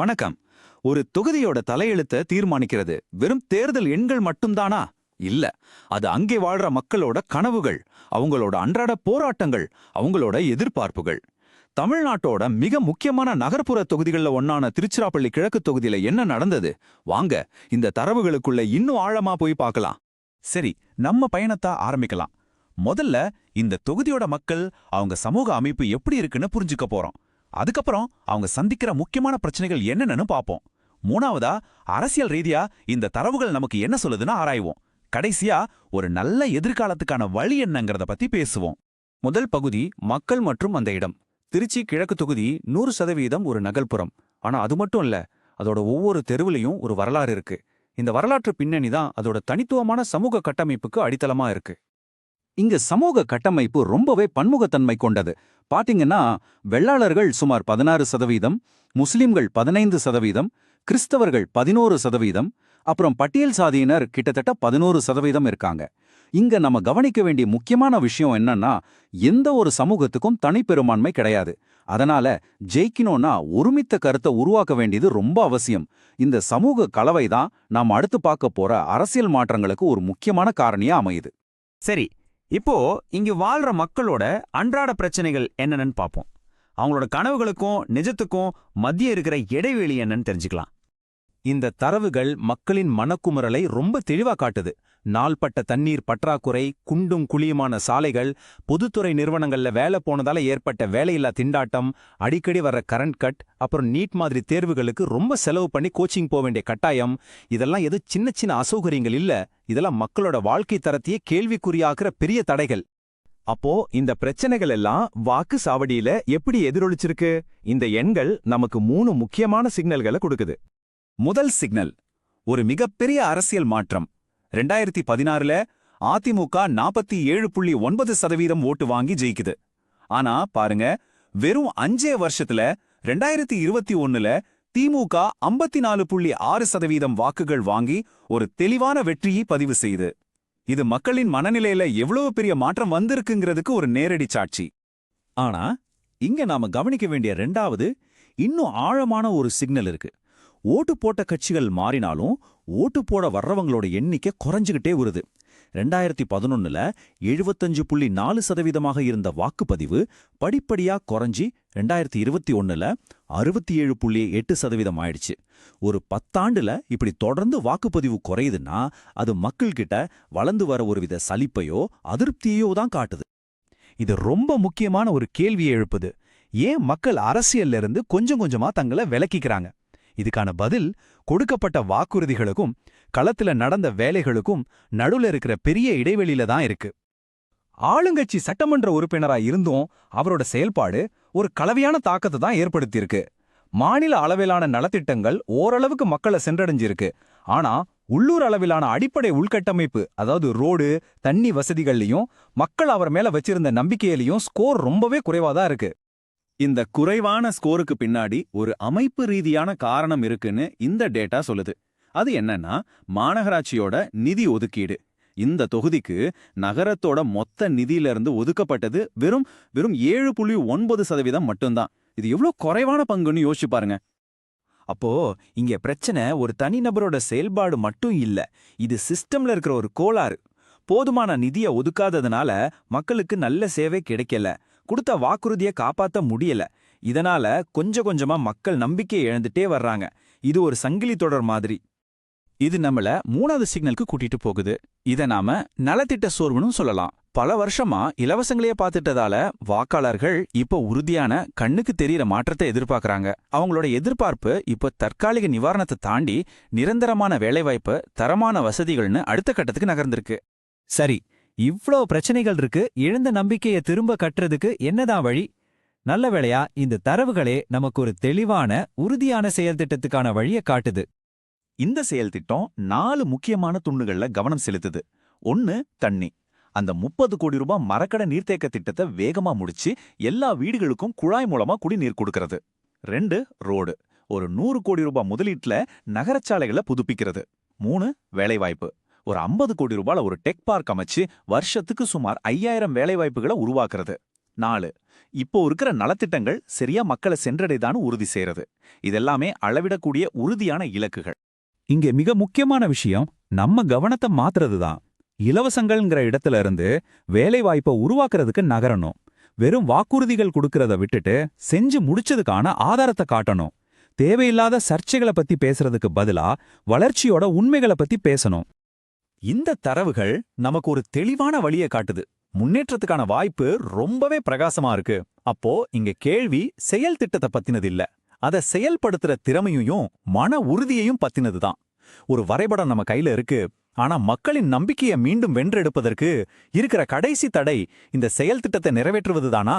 வணக்கம். ஒரு தொகுதியோட தலையெழுத்த தீர்மானிக்கிறது வெறும் தேர்தல் எண்கள் மட்டும்தானா? இல்ல. அது அங்கே வாழ்ற மக்களோட கனவுகள், அவங்களோட அன்றாட போராட்டங்கள், அவங்களோட எதிர்பார்ப்புகள். தமிழ்நாட்டோட மிக முக்கியமான நகர்ப்புற தொகுதிகள்ல ஒன்னான திருச்சிராப்பள்ளி கிழக்கு தொகுதியில என்ன நடந்தது? வாங்க இந்த தரவுகளுக்குள்ள இன்னும் ஆழமா போய் பார்க்கலாம். சரி, நம்ம பயணத்தை ஆரம்பிக்கலாம். முதல்ல இந்த தொகுதியோட மக்கள் அவங்க சமூக அமைப்பு எப்படி இருக்குன்னு புரிஞ்சுக்க போறோம். அதுக்கப்புறம் அவங்க சந்திக்கிற முக்கியமான பிரச்சனைகள் என்னென்னு பார்ப்போம். மூணாவதா அரசியல் ரீதியா இந்த தரவுகள் நமக்கு என்ன சொல்லுதுன்னு ஆராய்வோம். கடைசியா ஒரு நல்ல எதிர்காலத்துக்கான வழி என்னங்கறத பத்தி பேசுவோம். முதல் பகுதி மக்கள் மற்றும் அந்த இடம். திருச்சி கிழக்கு தொகுதி 100% ஒரு நகர்ப்புறம். ஆனா அது மட்டும் இல்ல, அதோட ஒவ்வொரு தெருவுலையும் ஒரு வரலாறு இருக்கு. இந்த வரலாற்று பின்னணி தான் அதோட தனித்துவமான சமூக கட்டமைப்புக்கு அடித்தளமா இருக்கு. இங்க சமூக கட்டமைப்பு ரொம்பவே பன்முகத்தன்மை கொண்டது. பாத்தீங்கன்னா, வெள்ளாளர்கள் சுமார் 16%, முஸ்லிம்கள் 15%, கிறிஸ்தவர்கள் 11%, அப்புறம் பட்டியல் சாதியினர் கிட்டத்தட்ட 11% இருக்காங்க. இங்க நம்ம கவனிக்க வேண்டிய முக்கியமான விஷயம் என்னன்னா, எந்த ஒரு சமூகத்துக்கும் தனிப்பெரும்பான்மை கிடையாது. அதனால ஜெயிக்கணும்னா ஒருமித்த கருத்தை உருவாக்க வேண்டியது ரொம்ப அவசியம். இந்த சமூக கலவை தான் நாம் அடுத்து பார்க்க போற அரசியல் மாற்றங்களுக்கு ஒரு முக்கியமான காரணியா அமையுது. சரி, இப்போ இங்கு வாழ்ற மக்களோட அன்றாட பிரச்சனைகள் என்னன்னு பார்ப்போம். அவங்களோட கனவுகளுக்கும் நிஜத்துக்கும் மத்திய இருக்கிற இடைவெளி என்னன்னு தெரிஞ்சுக்கலாம். இந்த தரவுகள் மக்களின் மனக்குமுறலை ரொம்ப தெளிவா காட்டுது. நாள்பட்ட தண்ணீர் பற்றாக்குறை, குண்டும் குழியுமான சாலைகள், பொதுத்துறை நிறுவனங்கள்ல வேலை போனதால ஏற்பட்ட வேலையில்லா திண்டாட்டம், அடிக்கடி வர்ற கரண்ட் கட், அப்புறம் நீட் மாதிரி தேர்வுகளுக்கு ரொம்ப செலவு பண்ணி கோச்சிங் போக வேண்டிய கட்டாயம், இதெல்லாம் எது சின்ன சின்ன அசௌகரியங்கள் இல்ல. இதெல்லாம் மக்களோட வாழ்க்கை தரத்தையே கேள்விக்குறியாக்குற பெரிய தடைகள். அப்போ இந்த பிரச்சனைகள் எல்லாம் வாக்கு சாவடியில எப்படி எதிரொலிச்சிருக்கு? இந்த எண்கள் நமக்கு 3 முக்கியமான சிக்னல்களை கொடுக்குது. முதல் சிக்னல், ஒரு மிகப்பெரிய அரசியல் மாற்றம். 2016ல அதிமுக 47.9% ஓட்டு வாங்கி ஜெயிக்குது. ஆனா பாருங்க, வெறும் 5 வருஷத்துல 2021ல திமுக 54.6% வாக்குகள் வாங்கி ஒரு தெளிவான வெற்றியை பதிவு செய்து. இது மக்களின் மனநிலையில எவ்வளவு பெரிய மாற்றம் வந்திருக்குங்கிறதுக்கு ஒரு நேரடி சாட்சி. ஆனா இங்க நாம கவனிக்க வேண்டிய ரெண்டாவது, இன்னும் ஆழமான ஒரு சிக்னல் இருக்கு. ஓட்டு போட்ட கட்சிகள் மாறினாலும் ஓட்டு போட வர்றவங்களோட எண்ணிக்கை குறைஞ்சுகிட்டே வருது. 2011ல 75.4% இருந்த வாக்குப்பதிவு படிப்படியா குறைஞ்சி 2021ல 67.8% ஆயிடுச்சு. ஒரு 10 ஆண்டுல இப்படி தொடர்ந்து வாக்குப்பதிவு குறையுதுன்னா அது மக்கள்கிட்ட வளர்ந்து வர ஒருவித சலிப்பையோ அதிருப்தியோ தான் காட்டுது. இது ரொம்ப முக்கியமான ஒரு கேள்வியை எழுப்புது. ஏன் மக்கள் அரசியல்ல இருந்து கொஞ்சம் கொஞ்சமா தங்களை விலக்கிக்கிறாங்க? இதுக்கான பதில் கொடுக்கப்பட்ட வாக்குறுதிகளுக்கும் களத்துல நடந்த வேலைகளுக்கும் நடுவுல இருக்கிற பெரிய இடைவெளியில தான் இருக்கு. ஆளுங்கட்சி சட்டமன்ற உறுப்பினரா இருந்தும் அவரோட செயல்பாடு ஒரு கலவையான தாக்கத்தை தான் ஏற்படுத்தியிருக்கு. மாநில அளவிலான நலத்திட்டங்கள் ஓரளவுக்கு மக்களை சென்றடைஞ்சிருக்கு. ஆனா உள்ளூர் அளவிலான அடிப்படை உள்கட்டமைப்பு, அதாவது ரோடு, தண்ணி வசதிகள்லையும் மக்கள் அவர் மேல வச்சிருந்த நம்பிக்கையிலையும் ஸ்கோர் ரொம்பவே குறைவாதான் இருக்கு. இந்த குறைவான ஸ்கோருக்கு பின்னாடி ஒரு அமைப்பு ரீதியான காரணம் இருக்குன்னு இந்த டேட்டா சொல்லுது. அது என்னன்னா, மாநகராட்சியோட நிதி ஒதுக்கீடு. இந்த தொகுதிக்கு நகரத்தோட மொத்த நிதியிலிருந்து ஒதுக்கப்பட்டது வெறும் 7.9% மட்டும்தான். இது எவ்வளவு குறைவான பங்குன்னு யோசிச்சு பாருங்க. அப்போ இங்க பிரச்சனை ஒரு தனிநபரோட செயல்பாடு மட்டும் இல்ல, இது சிஸ்டம்ல இருக்கிற ஒரு கோளாறு. போதுமான நிதியை ஒதுக்காததுனால மக்களுக்கு நல்ல சேவை கிடைக்கல, கொடுத்த வாக்குறுதியை காப்பாத்த முடியல. இதனால கொஞ்சம் கொஞ்சமா மக்கள் நம்பிக்கையை இழந்துட்டே வர்றாங்க. இது ஒரு சங்கிலி தொடர் மாதிரி. இது நம்மள 3வது சிக்னலுக்கு கூட்டிட்டு போகுது. இத நாம நலத்திட்ட சோர்வுன்னு சொல்லலாம். பல வருஷமா இலவசங்களையே பார்த்துட்டதால வாக்காளர்கள் இப்ப உறுதியான கண்ணுக்கு தெரியற மாற்றத்தை எதிர்பார்க்கறாங்க. அவங்களோட எதிர்பார்ப்பு இப்ப தற்காலிக நிவாரணத்தை தாண்டி நிரந்தரமான வேலைவாய்ப்பு, தரமான வசதிகள்னு அடுத்த கட்டத்துக்கு நகர்ந்திருக்கு. சரி, இவ்ளோ பிரச்சனைகள் இருக்கு. இழந்த நம்பிக்கையை திரும்ப கட்டுறதுக்கு என்னதான் வழி? நல்ல வேளையா இந்த தரவுகளே நமக்கு ஒரு தெளிவான உறுதியான செயல் திட்டத்துக்கான வழியை காட்டுது. இந்த செயல் திட்டம் 4 முக்கியமான துண்டுகள்ல கவனம் செலுத்துது. 1, தண்ணி. அந்த 30 கோடி ரூபாய் மரக்கடை நீர்த்தேக்க திட்டத்தை வேகமா முடிச்சு எல்லா வீடுகளுக்கும் குழாய் மூலமா குடிநீர் கொடுக்கறது. 2, ரோடு. ஒரு 100 கோடி ரூபாய் முதலீட்டுல நகரச்சாலைகளை புதுப்பிக்கிறது. 3, வேலைவாய்ப்பு. ஒரு 50 கோடி ரூபாயில ஒரு டெக் பார்க் அமைச்சு வருஷத்துக்கு சுமார் 5000 வேலைவாய்ப்புகளை உருவாக்குறது. 4. இப்போ இருக்கிற நலத்திட்டங்கள் சரியா மக்களை சென்றடைதான்னு உறுதி செய்யறது. இதெல்லாமே அளவிடக்கூடிய உறுதியான இலக்குகள். இங்கே மிக முக்கியமான விஷயம் நம்ம கவனத்தை மாத்துறதுதான். இலவசங்கள்ங்கிற இடத்துல இருந்து வேலைவாய்ப்பை உருவாக்குறதுக்கு நகரணும். வெறும் வாக்குறுதிகள் கொடுக்கறத விட்டுட்டு செஞ்சு முடிச்சதுக்கான ஆதாரத்தை காட்டணும். தேவையில்லாத சர்ச்சைகளை பத்தி பேசுறதுக்கு பதிலா வளர்ச்சியோட உண்மைகளை பத்தி பேசணும். இந்த தரவுகள் நமக்கு ஒரு தெளிவான வழியை காட்டுது. முன்னேற்றத்துக்கான வாய்ப்பு ரொம்பவே பிரகாசமா இருக்கு. அப்போ இங்க கேள்வி செயல் திட்டத்தை பத்தினது இல்ல, அதை செயல்படுத்துற திறமையையும் மன உறுதியையும் பத்தினதுதான். ஒரு வரைபடம் நம்ம கையில இருக்கு, ஆனா மக்களின் நம்பிக்கையை மீண்டும் வென்றெடுப்பதற்கு இருக்கிற கடைசி தடை இந்த செயல் திட்டத்தை நிறைவேற்றுவதுதானா?